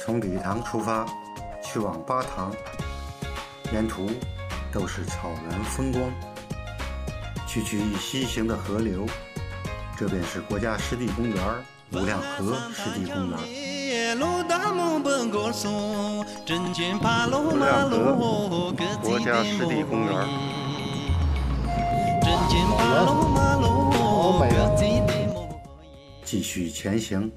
从理塘出发，去往巴塘，沿途都是草原风光，区区西行的河流，这便是国家湿地公园无量河湿地公园。无量河国家湿地公园，好美啊！继续前行，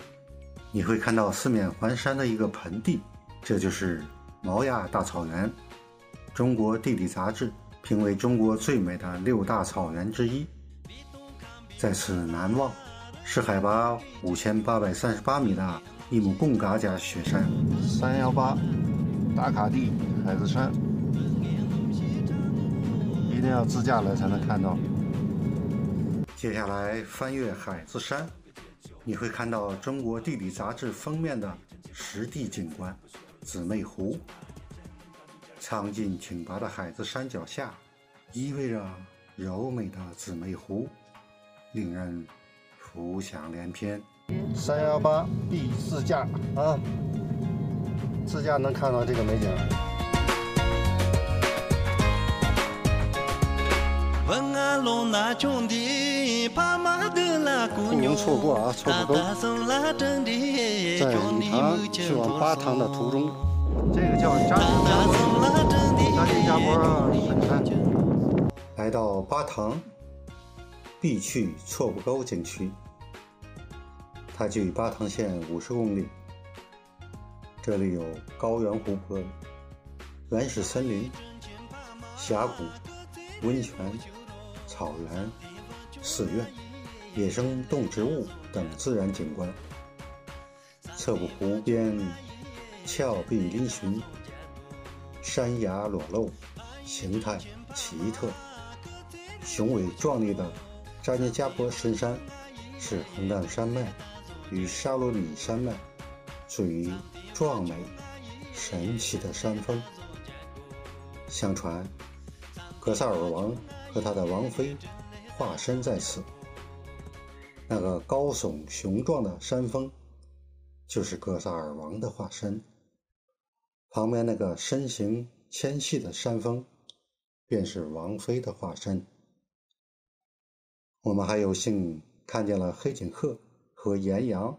你会看到四面环山的一个盆地，这就是毛亚大草原。中国地理杂志评为中国最美的6大草原之一。在此南望，是海拔5838米的一木贡嘎加雪山318打卡地海子山，一定要自驾来才能看到。接下来翻越海子山，你会看到中国地理杂志封面的实地景观姊妹湖。苍劲挺拔的海子山脚下，依偎着柔美的姊妹湖，令人浮想联翩。318必自驾啊！自驾能看到这个美景。不容错过啊！错不沟，在理塘去往巴塘的途中，这个叫扎金加坡神山。来到巴塘，必去错不沟景区。它距巴塘县50公里，这里有高原湖泊、原始森林、峡谷、温泉、草原、寺院、野生动植物等自然景观。侧埔湖边峭壁嶙峋，山崖裸露，形态奇特。雄伟壮丽的扎金加坡神山是横断山脉与沙罗里山脉最壮美神奇的山峰。相传格萨尔王和他的王妃化身在此，那个高耸雄壮的山峰就是格萨尔王的化身，旁边那个身形纤细的山峰便是王妃的化身。我们还有幸看见了黑颈鹤和岩羊，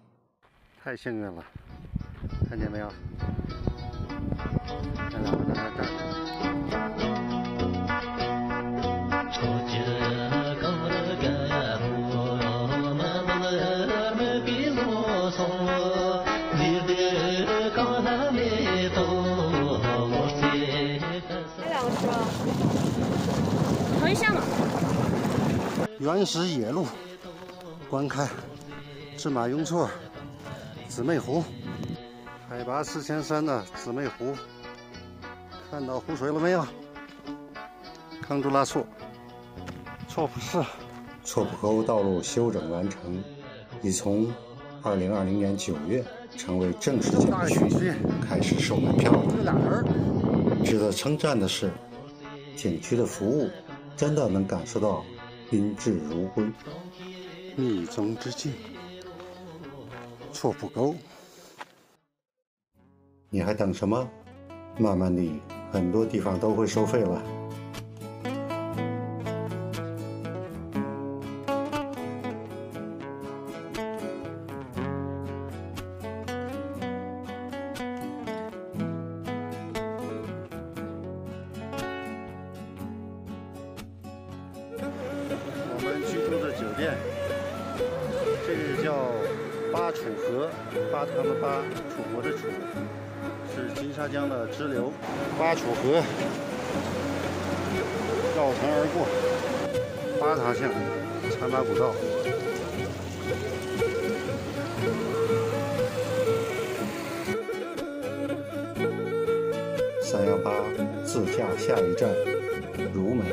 太幸运了，看见没有？看到我在那站着。很像吗？原始野路，观看赤马雍措姊妹湖，海拔4300的姊妹湖，看到湖水了没有？康朱拉措，措普市。措普沟道路修整完成，已从2020年9月成为正式景区，开始售门票了。值得称赞的是，景区的服务真的能感受到宾至如归，密宗之境，错不沟。你还等什么？慢慢地，很多地方都会收费了。我们居住的酒店，这个叫巴楚河，巴塘的巴，楚国的楚，是金沙江的支流。巴楚河绕城而过，巴塘县参巴古道。318自驾下一站，如美。